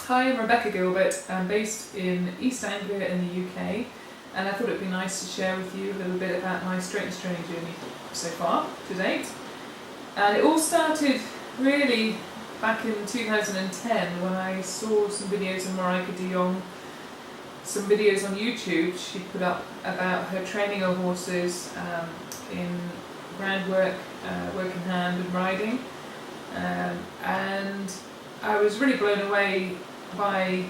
Hi, I'm Rebecca Gilbert. I'm based in East Anglia in the UK, and I thought it'd be nice to share with you a little bit about my straightness training journey so far, to date. And it all started really back in 2010 when I saw some videos of Marijke Jong, some videos on YouTube she put up about her training of horses in groundwork, work in hand and riding. And I was really blown away by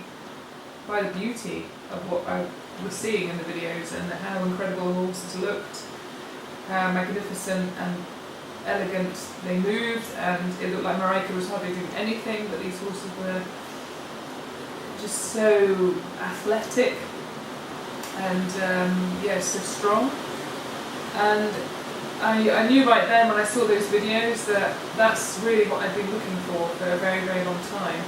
the beauty of what I was seeing in the videos and how incredible the horses looked, how magnificent and elegant they moved, and it looked like Marijke was hardly doing anything, but these horses were just so athletic and so strong. And I knew right then when I saw those videos that that's really what I'd been looking for a very, very long time,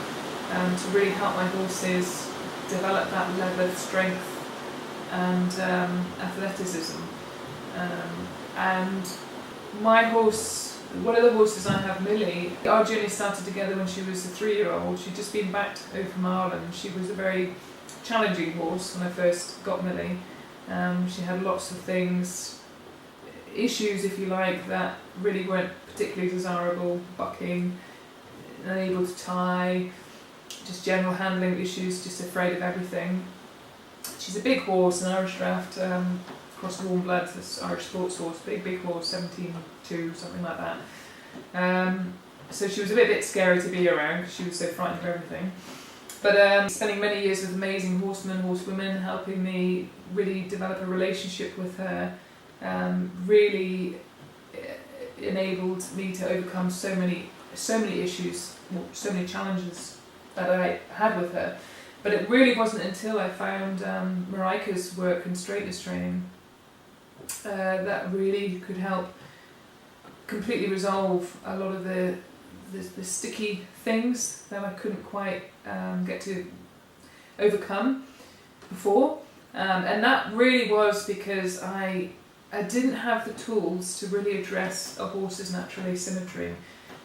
to really help my horses develop that level of strength and athleticism. And my horse, one of the horses I have, Millie, our journey started together when she was a 3-year-old. She'd just been back over from Ireland. She was a very challenging horse when I first got Millie. She had lots of issues if you like, that really weren't particularly desirable: bucking, unable to tie, just general handling issues, just afraid of everything. She's a big horse, an Irish draught, cross warmblood, this Irish sports horse, big horse, 17.2, something like that. So she was a bit scary to be around because she was so frightened of everything. But spending many years with amazing horsemen, horsewomen, helping me really develop a relationship with her, really enabled me to overcome so many issues, so many challenges that I had with her. But it really wasn't until I found Marijke's work in straightness training that really could help completely resolve a lot of the sticky things that I couldn't quite get to overcome before. And that really was because I didn't have the tools to really address a horse's natural asymmetry,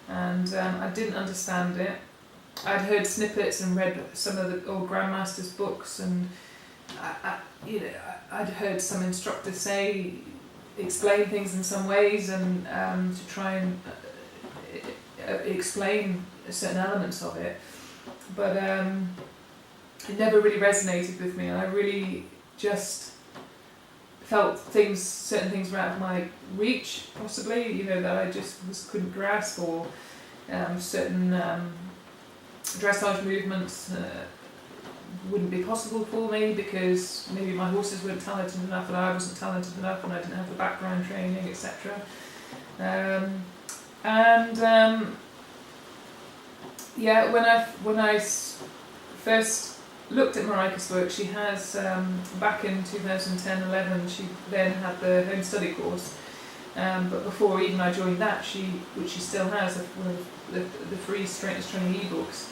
and I didn't understand it. I'd heard snippets and read some of the old grandmasters' books, and I'd heard some instructors explain things in some ways, and to try and explain certain elements of it, but it never really resonated with me, and I really just felt certain things were out of my reach, possibly, that I just couldn't grasp, or certain dressage movements wouldn't be possible for me because maybe my horses weren't talented enough and I wasn't talented enough and I didn't have the background training, etc. When I first looked at Marijke's work, she has, back in 2010-11, she then had the home study course, but before even I joined that, which she still has, one of the free straightness training ebooks,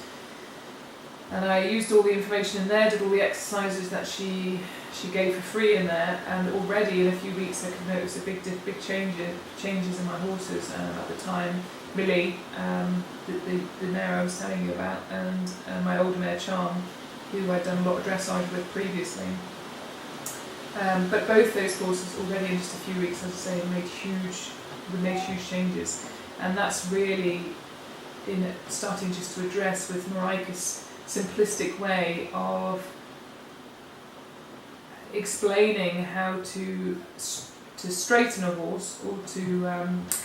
and I used all the information in there, did all the exercises that she gave for free in there, and already in a few weeks I could notice a big changes in my horses. At the time, Millie, the mare I was telling you about, and my older mare Jong, who I'd done a lot of dressage with previously. But both those horses already in just a few weeks, as I say, made huge changes. And that's really starting just to address with Marijke's simplistic way of explaining how to straighten a horse or to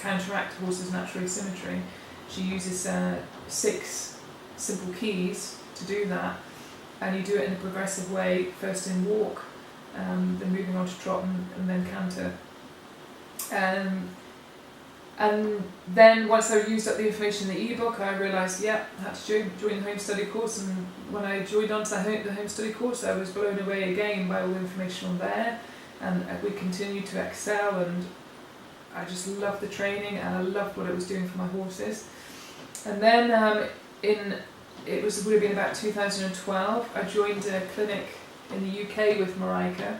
counteract a horse's natural asymmetry. She uses 6 simple keys to do that. And you do it in a progressive way, first in walk, then moving on to trot, and then canter. And then once I used up the information in the ebook, I realised, I had to join the home study course. And when I joined onto the home study course, I was blown away again by all the information on there. And we continued to excel, and I just loved the training, and I loved what it was doing for my horses. And then it would have been about 2012, I joined a clinic in the UK with Marijke,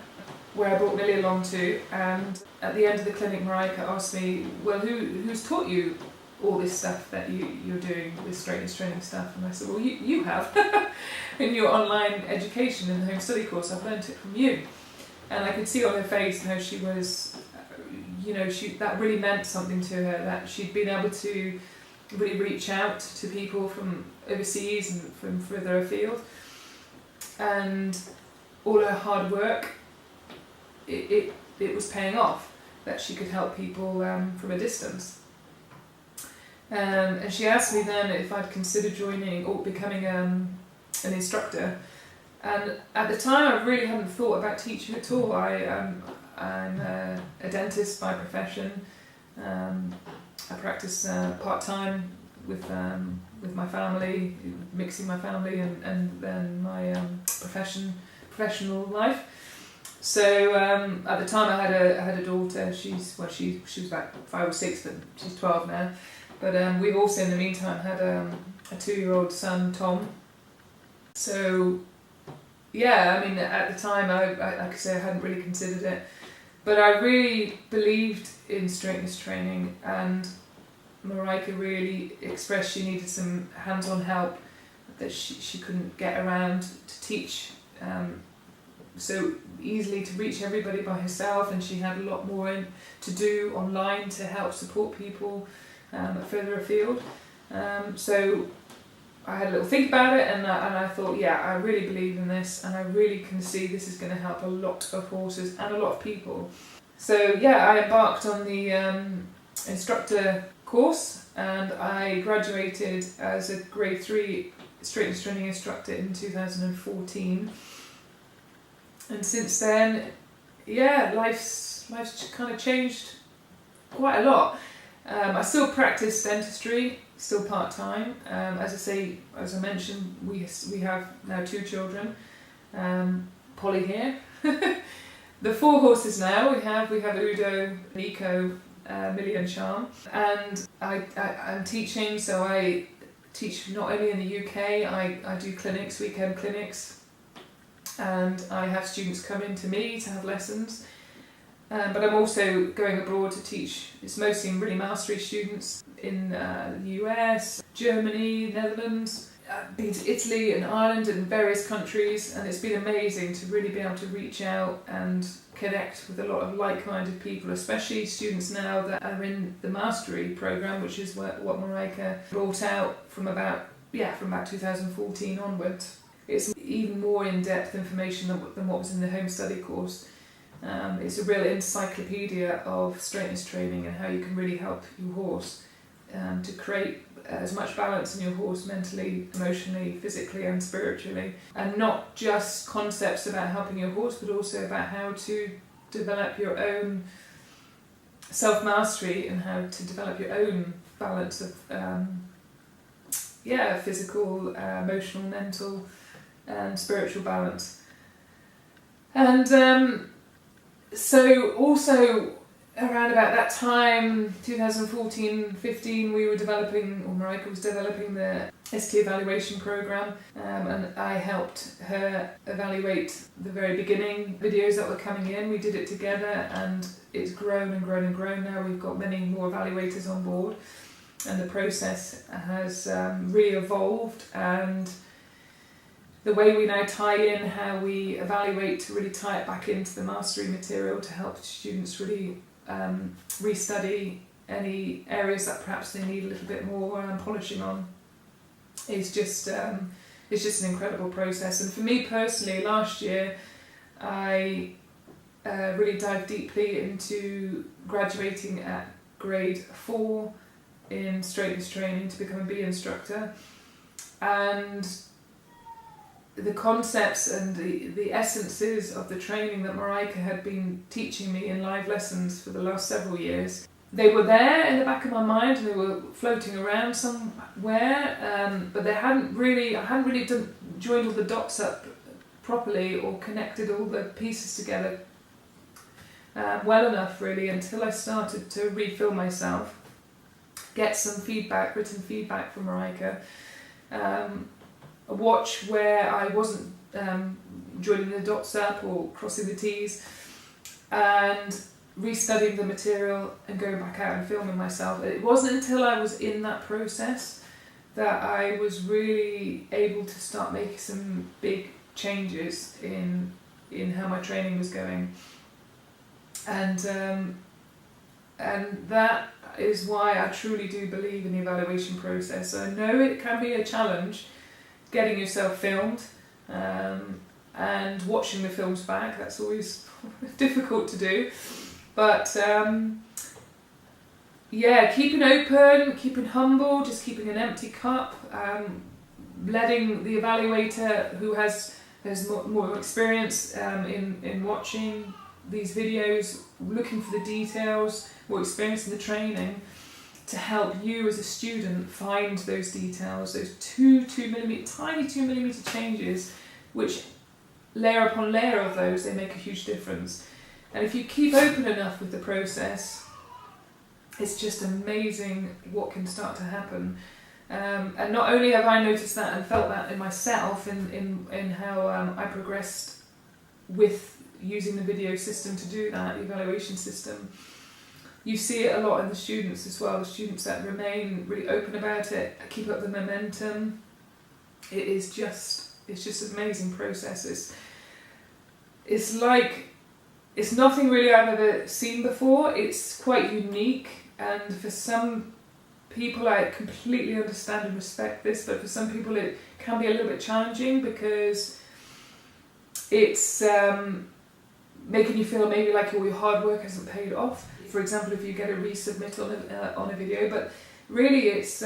where I brought Millie along to, and at the end of the clinic Marijke asked me, well, who's taught you all this stuff that you're doing, this straightness training stuff. And I said, well, you have in your online education in the home study course. I've learnt it from you. And I could see on her face how she was, that really meant something to her, that she'd been able to really reach out to people from overseas and from further afield. And all her hard work, it was paying off, that she could help people from a distance. And she asked me then if I'd consider joining or becoming an instructor. And at the time I really hadn't thought about teaching at all. I'm a dentist by profession. I practice part-time with my family, mixing my family and then my professional life. So at the time I had a daughter. She was about 5 or 6, but she's 12 now. But we've also in the meantime had a 2-year-old son, Tom. So yeah, I mean at the time I like I say I hadn't really considered it, but I really believed in straightness training, and Marijke really expressed she needed some hands-on help, that she couldn't get around to teach so easily to reach everybody by herself, and she had a lot more to do online to help support people further afield. So I had a little think about it, and I thought, yeah, I really believe in this, and I really can see this is going to help a lot of horses and a lot of people. So yeah, I embarked on the instructor course, and I graduated as a grade 3 straightness training instructor in 2014. And since then, yeah, life's kind of changed quite a lot. I still practice dentistry, still part-time. As I mentioned, we have now 2 children. Polly here. The 4 horses now we have Udo, Nico, Millie and Charm. And I'm teaching, so I teach not only in the UK, I do clinics, weekend clinics, and I have students come in to me to have lessons. But I'm also going abroad to teach. It's mostly really mastery students in the US, Germany, Netherlands. I've been to Italy and Ireland and various countries, and it's been amazing to really be able to reach out and connect with a lot of like-minded people, especially students now that are in the mastery program, which is what Marijke brought out from about 2014 onwards. It's even more in-depth information than what was in the home study course. It's a real encyclopedia of straightness training and how you can really help your horse to create as much balance in your horse mentally, emotionally, physically and spiritually. And not just concepts about helping your horse, but also about how to develop your own self-mastery and how to develop your own balance of physical, emotional, mental and spiritual balance. And so also around about that time, 2014-15, we were developing, or Marijke was developing the ST Evaluation program, and I helped her evaluate the very beginning videos that were coming in. We did it together, and it's grown and grown and grown. Now we've got many more evaluators on board, and the process has really evolved, and the way we now tie in how we evaluate to really tie it back into the mastery material to help students really restudy any areas that perhaps they need a little bit more polishing on is just an incredible process. And for me personally, last year I really dived deeply into graduating at grade 4 in straightness training to become a B instructor, and the concepts and the essences of the training that Marijke had been teaching me in live lessons for the last several years, they were there in the back of my mind, and they were floating around somewhere, but I hadn't really joined all the dots up properly or connected all the pieces together well enough really, until I started to refill myself, get some written feedback from Marijke, watch where I wasn't joining the dots up or crossing the T's, and restudying the material and going back out and filming myself. It wasn't until I was in that process that I was really able to start making some big changes in how my training was going. And that is why I truly do believe in the evaluation process. I know it can be a challenge getting yourself filmed and watching the films back. That's always difficult to do. But yeah, keeping open, keeping humble, just keeping an empty cup, letting the evaluator who has more experience in watching these videos, looking for the details, more experience in the training, to help you as a student find those details, those tiny 2 millimeter changes, which layer upon layer of those, they make a huge difference. And if you keep open enough with the process, it's just amazing what can start to happen. And not only have I noticed that and felt that in myself, in how I progressed with using the video system to do that, the evaluation system, you see it a lot in the students as well, the students that remain really open about it, keep up the momentum. It's just an amazing process. It's nothing really I've ever seen before. It's quite unique, and for some people I completely understand and respect this, but for some people it can be a little bit challenging because it's making you feel maybe like all your hard work hasn't paid off. For example, if you get a resubmit on a video, but really it's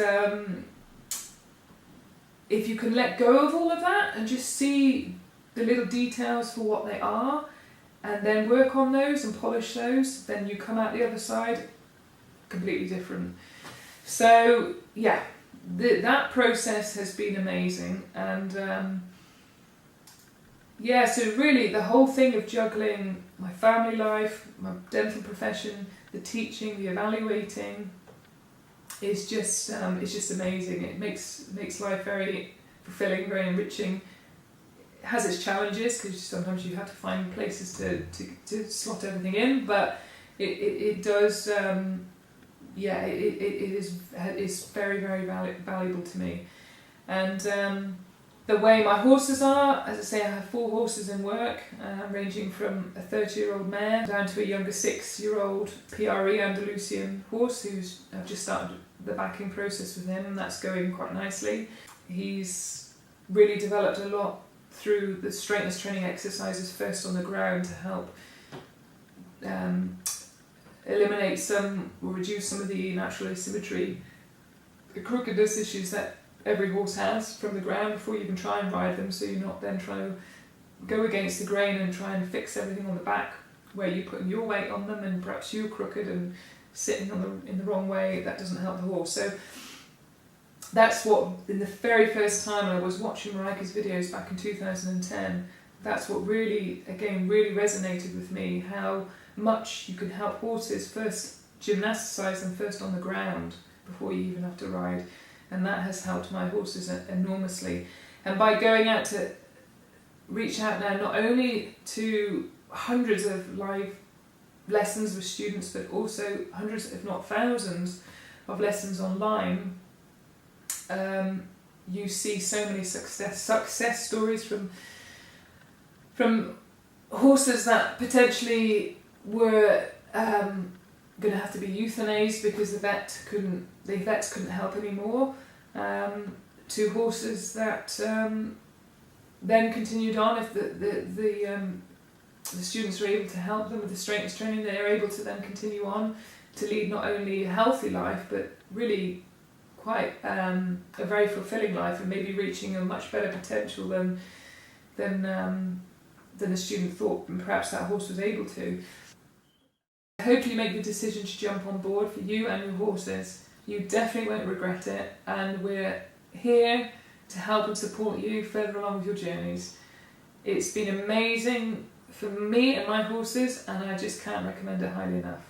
if you can let go of all of that and just see the little details for what they are, and then work on those and polish those, then you come out the other side completely different. So yeah, that process has been amazing, and yeah, so really the whole thing of juggling my family life, my dental profession, the teaching, the evaluating, is just it's just amazing. It makes life very fulfilling, very enriching. It has its challenges because sometimes you have to find places to slot everything in, but it does. Yeah, it's very, very valuable to me. And the way my horses are, as I say, I have 4 horses in work, ranging from a 30-year-old mare down to a younger 6-year-old PRE Andalusian horse I've just started the backing process with him, and that's going quite nicely. He's really developed a lot through the straightness training exercises first on the ground to help eliminate some or reduce some of the natural asymmetry, the crookedness issues that every horse has from the ground before you even try and ride them, so you're not then trying to go against the grain and try and fix everything on the back where you're putting your weight on them and perhaps you're crooked and sitting in the wrong way. That doesn't help the horse. So that's what, in the very first time I was watching Marijke's videos back in 2010, that's what really resonated with me, how much you can help horses first gymnasticize them first on the ground before you even have to ride. And that has helped my horses enormously. And by going out to reach out now not only to hundreds of live lessons with students, but also hundreds, if not thousands, of lessons online, you see so many success stories from horses that potentially were going to have to be euthanized because the vets couldn't help anymore, to horses that then continued on. If the students were able to help them with the straightness training, they are able to then continue on to lead not only a healthy life, but really quite a very fulfilling life, and maybe reaching a much better potential than the student thought and perhaps that horse was able to. I hope you make the decision to jump on board for you and your horses. You definitely won't regret it, and we're here to help and support you further along with your journeys. It's been amazing for me and my horses, and I just can't recommend it highly enough.